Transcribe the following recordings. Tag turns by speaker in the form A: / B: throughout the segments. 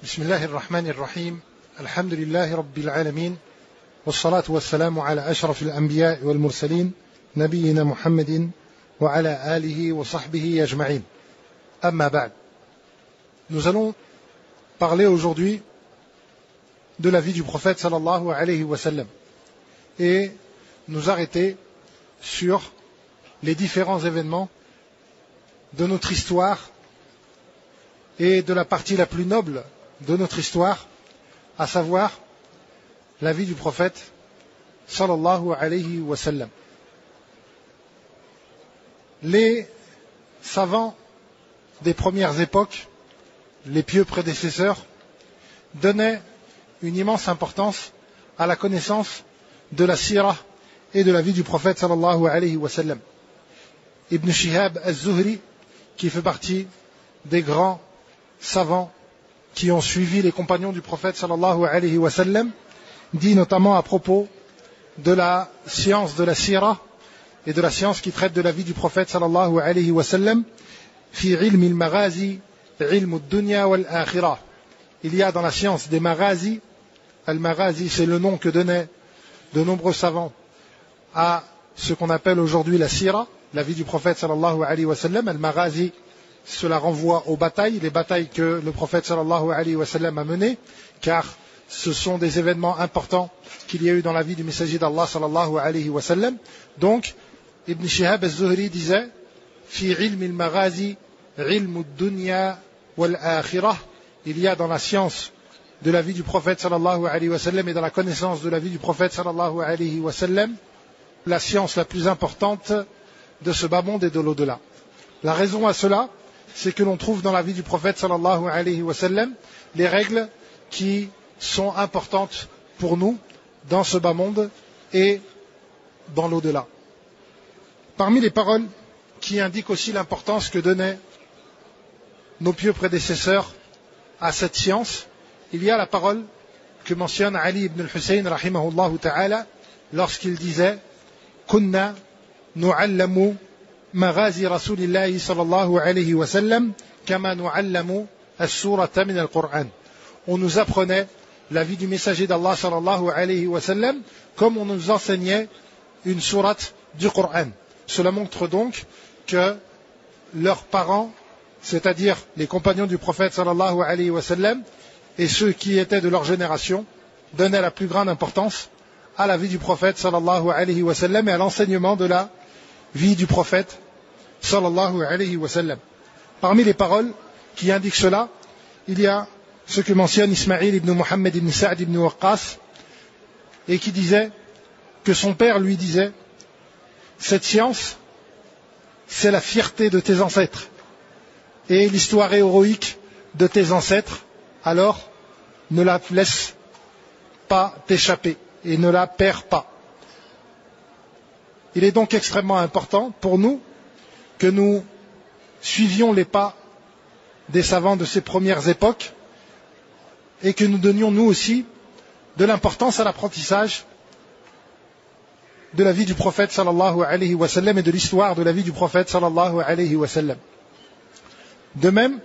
A: بسم الله الرحمن الرحيم الحمد لله رب العالمين والصلاة والسلام على أشرف الأنبياء والمرسلين نبينا محمد وعلى آله وصحبه أجمعين أما بعد. Nous allons parler aujourd'hui de la vie du prophète sallallahu alayhi wa sallam et nous arrêter sur les différents événements de notre histoire et de la partie la plus noble de notre histoire, à savoir la vie du prophète sallallahu alayhi wa sallam. Les savants des premières époques, les pieux prédécesseurs, donnaient une immense importance à la connaissance de la sira et de la vie du prophète sallallahu alayhi wa sallam. Ibn Shihab al-Zuhri, qui fait partie des grands savants qui ont suivi les compagnons du prophète sallallahu alayhi wa sallam, dit notamment à propos de la science de la sira et de la science qui traite de la vie du prophète sallallahu alayhi wa sallam, fi ilmi al-maghazi, ilmu ad-dunya wal-akhirah. Il y a dans la science des maghazi, al-maghazi c'est le nom que donnaient de nombreux savants à ce qu'on appelle aujourd'hui la sira, la vie du prophète sallallahu alayhi wa sallam. Al-maghazi, cela renvoie aux batailles, les batailles que le prophète sallallahu alayhi wa sallam a menées, car ce sont des événements importants qu'il y a eu dans la vie du messager d'Allah sallallahu alayhi wa sallam. Donc, Ibn Shihab al-Zuhri disait, fi ilmi al-maghazi, ilmu ad-dunya wal-akhirah, il y a dans la science de la vie du prophète sallallahu alayhi wa sallam et dans la connaissance de la vie du prophète sallallahu alayhi wa sallam, la science la plus importante de ce bas monde et de l'au-delà. La raison à cela, c'est que l'on trouve dans la vie du prophète sallallahu alayhi wa sallam les règles qui sont importantes pour nous dans ce bas monde et dans l'au-delà. Parmi les paroles qui indiquent aussi l'importance que donnaient nos pieux prédécesseurs à cette science, il y a la parole que mentionne Ali ibn al-Hussein rahimahullah ta'ala lorsqu'il disait « Kunna nu'allamu maghazi rasulillahi sallallahu alayhi wa sallam kama nu'allamu as-surata min al-Qur'an » On nous apprenait la vie du messager d'Allah sallallahu alayhi wa sallam comme on nous enseignait une sourate du Coran. Cela montre donc que leurs parents, c'est-à-dire les compagnons du prophète sallallahu alayhi wa sallam et ceux qui étaient de leur génération, donnaient la plus grande importance à la vie du prophète sallallahu alayhi wa sallam et à l'enseignement de la vie du prophète sallallahu alayhi wa sallam. Parmi les paroles qui indiquent cela, il y a ce que mentionne Ismaïl ibn Muhammad ibn Sa'd ibn Waqqas et qui disait que son père lui disait « Cette science, c'est la fierté de tes ancêtres et l'histoire héroïque de tes ancêtres, alors ne la laisse pas t'échapper et ne la perds pas. » Il est donc extrêmement important pour nous que nous suivions les pas des savants de ces premières époques et que nous donnions nous aussi de l'importance à l'apprentissage de la vie du prophète sallallahu alayhi wa sallam et de l'histoire de la vie du prophète sallallahu alayhi wa sallam. De même,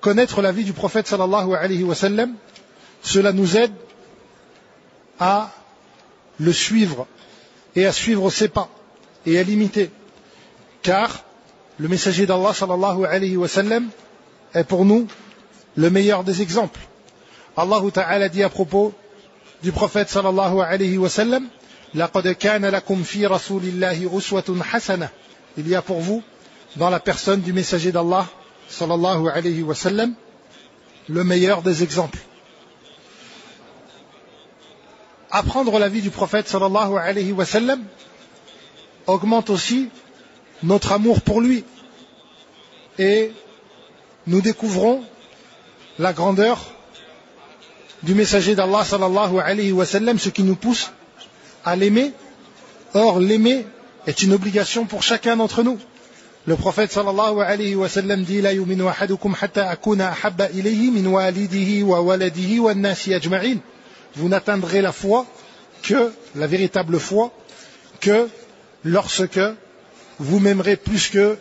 A: connaître la vie du prophète sallallahu alayhi wa sallam, cela nous aide à le suivre et à suivre ses pas et à l'imiter. Car le messager d'Allah sallallahu alayhi wa sallam est pour nous le meilleur des exemples. Allah Ta'ala dit à propos du prophète sallallahu alayhi wa sallam, لَقَدْ كَانَ لَكُمْ فِي رَسُولِ اللَّهِ أُسْوَةٌ حَسَنَةٌ. Il y a pour vous, dans la personne du messager d'Allah sallallahu alayhi wa sallam, le meilleur des exemples. Apprendre la vie du prophète sallallahu alayhi wa sallam augmente aussi notre amour pour lui et nous découvrons la grandeur du messager d'Allah sallallahu alayhi wa sallam, ce qui nous pousse à l'aimer. Or, l'aimer est une obligation pour chacun d'entre nous. Le prophète sallallahu alayhi wa sallam dit La yuminu ahadukum hatta akuna ahabba ilayhi min walidihi wa waladihi wa nasi ajma'in. Vous n'atteindrez la foi que, la véritable foi, que lorsque vous m'aimerez plus que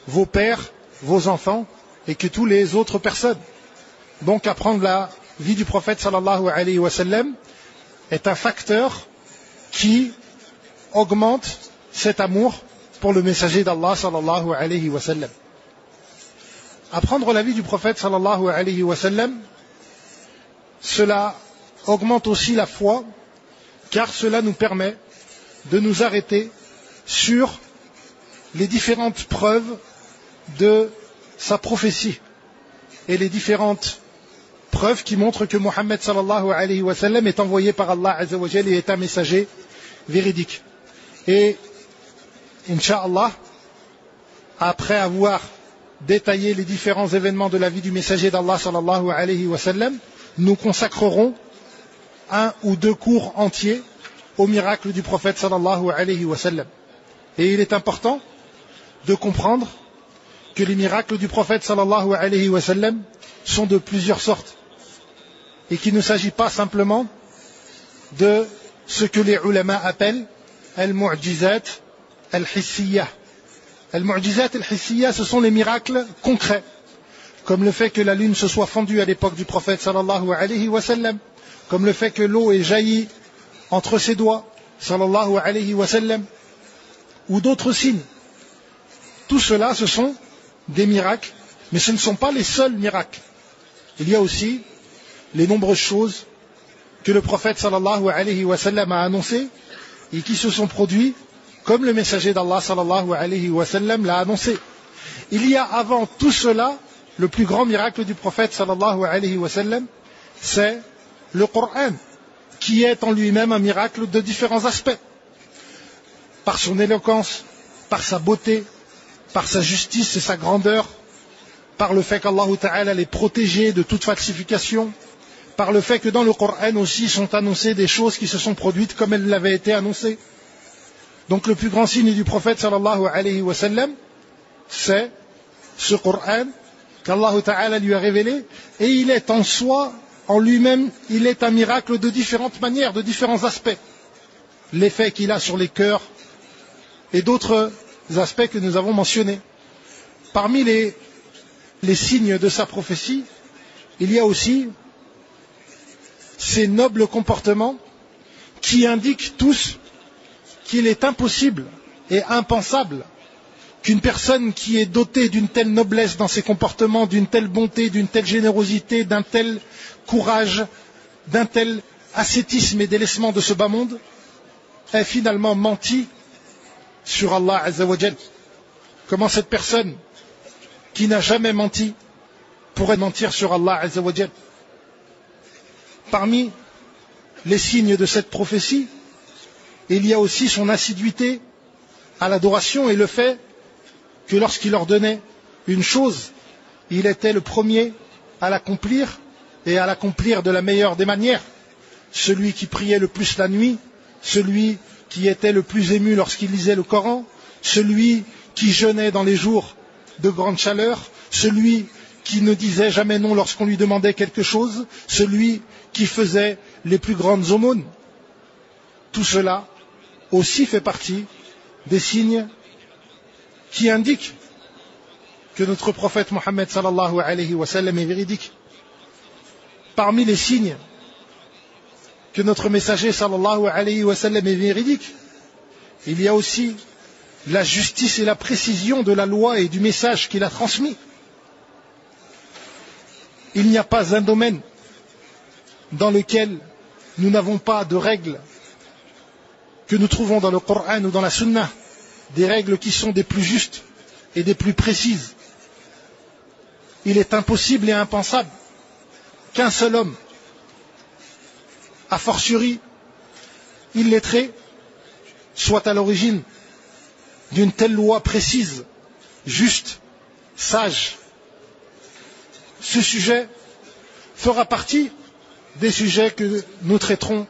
A: vos pères, vos enfants et que toutes les autres personnes. Donc apprendre la vie du prophète sallallahu alayhi wa sallam est un facteur qui augmente cet amour pour le messager d'Allah sallallahu alayhi wa sallam. Apprendre la vie du prophète sallallahu alayhi wa sallam, cela augmente aussi la foi, car cela nous permet de nous arrêter sur les différentes preuves de sa prophétie et les différentes preuves qui montrent que Mohammed sallallahu alayhi wa sallam est envoyé par Allah azza wa jalla et est un messager véridique. Et Inch'Allah, après avoir détaillé les différents événements de la vie du messager d'Allah sallallahu alayhi wa sallam, nous consacrerons un ou deux cours entiers au miracle du prophète sallallahu alayhi wa sallam. Et il est important de comprendre que les miracles du prophète sallallahu alayhi wa sallam sont de plusieurs sortes et qu'il ne s'agit pas simplement de ce que les ulama appellent al-mu'jizat al-hissiyah. Al-mu'jizat al-hissiyah, ce sont les miracles concrets, comme le fait que la lune se soit fendue à l'époque du prophète sallallahu alayhi wa sallam, comme le fait que l'eau ait jailli entre ses doigts sallallahu alayhi wa sallam, ou d'autres signes. Tout cela, ce sont des miracles, mais ce ne sont pas les seuls miracles. Il y a aussi les nombreuses choses que le prophète sallallahu alayhi wa sallam a annoncées et qui se sont produits comme le messager d'Allah sallallahu alayhi wa sallam l'a annoncé. Il y a avant tout cela, le plus grand miracle du prophète sallallahu alayhi wa sallam, c'est le Coran, qui est en lui-même un miracle de différents aspects. Par son éloquence, par sa beauté, par sa justice et sa grandeur, par le fait qu'Allah Ta'ala l'ait protégé de toute falsification, par le fait que dans le Coran aussi sont annoncées des choses qui se sont produites comme elles l'avaient été annoncées. Donc le plus grand signe du prophète sallallahu alayhi wa sallam, c'est ce Coran qu'Allah Ta'ala lui a révélé, et il est en soi, en lui-même, il est un miracle de différentes manières, de différents aspects. L'effet qu'il a sur les cœurs et d'autres aspects que nous avons mentionnés. Parmi les signes de sa prophétie, il y a aussi ces nobles comportements qui indiquent tous qu'il est impossible et impensable qu'une personne qui est dotée d'une telle noblesse dans ses comportements, d'une telle bonté, d'une telle générosité, d'un tel courage, d'un tel ascétisme et délaissement de ce bas monde, ait finalement menti sur Allah Azza wa Jal. Comment cette personne qui n'a jamais menti pourrait mentir sur Allah Azza wa Jal? Parmi les signes de cette prophétie, il y a aussi son assiduité à l'adoration et le fait que lorsqu'il ordonnait une chose, il était le premier à l'accomplir et à l'accomplir de la meilleure des manières. Celui qui priait le plus la nuit, celui qui était le plus ému lorsqu'il lisait le Coran, celui qui jeûnait dans les jours de grande chaleur, celui qui ne disait jamais non lorsqu'on lui demandait quelque chose, celui qui faisait les plus grandes aumônes. Tout cela aussi fait partie des signes qui indiquent que notre prophète Mohammed sallallahu alayhi wa sallam est véridique. Parmi les signes que notre messager sallallahu alayhi wa sallam est véridique, il y a aussi la justice et la précision de la loi et du message qu'il a transmis. Il n'y a pas un domaine dans lequel nous n'avons pas de règles que nous trouvons dans le Coran ou dans la Sunna, des règles qui sont des plus justes et des plus précises. Il est impossible et impensable qu'un seul homme, a fortiori illettré, soit à l'origine d'une telle loi précise, juste, sage. Ce sujet fera partie des sujets que nous traiterons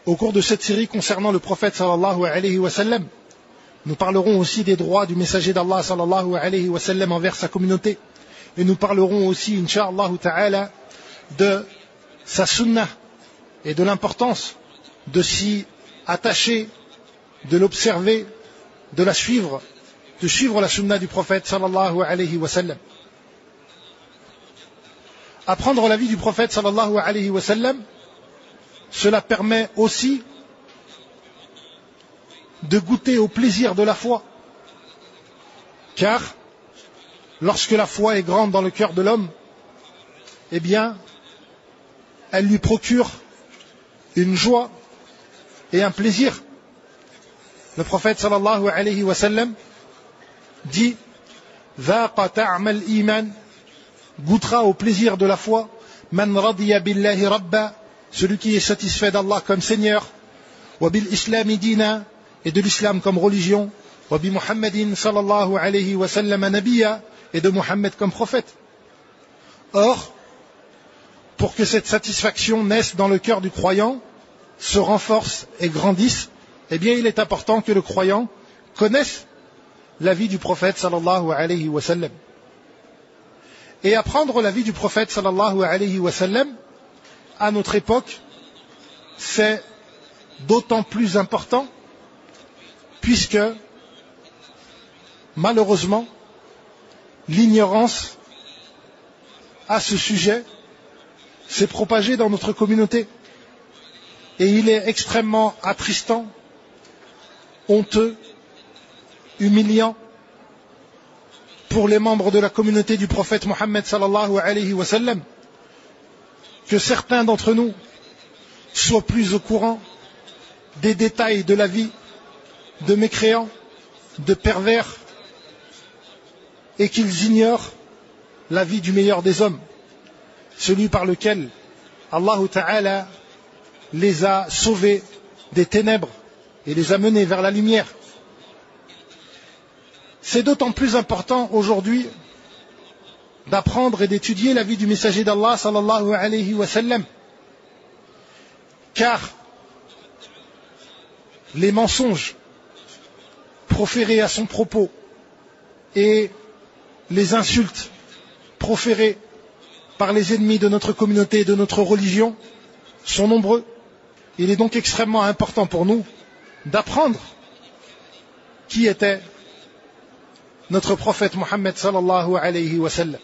A: au cours de cette série concernant le prophète sallallahu alayhi wa sallam. Nous parlerons aussi des droits du messager d'Allah sallallahu alayhi wa sallam envers sa communauté. Et nous parlerons aussi, incha'Allah ta'ala, de sa sunnah et de l'importance de s'y attacher, de l'observer, de la suivre, de suivre la sunnah du prophète sallallahu alayhi wa sallam. Apprendre la vie du prophète sallallahu alayhi wa sallam, cela permet aussi de goûter au plaisir de la foi. Car lorsque la foi est grande dans le cœur de l'homme, eh bien, elle lui procure une joie et un plaisir. Le prophète sallallahu alayhi wa sallam dit Dhaqa ta'mal iman, goûtera au plaisir de la foi, man radiya billahi rabba, celui qui est satisfait d'Allah comme Seigneur, wa bil islami dina, et de l'islam comme religion, wa bi Muhammadin sallallahu alayhi wa sallam nabiyya, et de Muhammad comme prophète. Or, pour que cette satisfaction naisse dans le cœur du croyant, se renforce et grandisse, eh bien il est important que le croyant connaisse la vie du prophète sallallahu alayhi wa sallam. Et apprendre la vie du prophète sallallahu alayhi wa sallam à notre époque, c'est d'autant plus important puisque malheureusement l'ignorance à ce sujet s'est propagée dans notre communauté. Et il est extrêmement attristant, honteux, humiliant pour les membres de la communauté du prophète Mohammed sallallahu alayhi wa sallam que certains d'entre nous soient plus au courant des détails de la vie de mécréants, de pervers, et qu'ils ignorent la vie du meilleur des hommes, celui par lequel Allah Ta'ala les a sauvés des ténèbres et les a menés vers la lumière. C'est d'autant plus important aujourd'hui d'apprendre et d'étudier la vie du messager d'Allah sallallahu alayhi wa sallam, car les mensonges proférés à son propos et les insultes proférées par les ennemis de notre communauté et de notre religion sont nombreux. Il est donc extrêmement important pour nous d'apprendre qui était notre prophète Mohammed sallallahu alayhi wa sallam.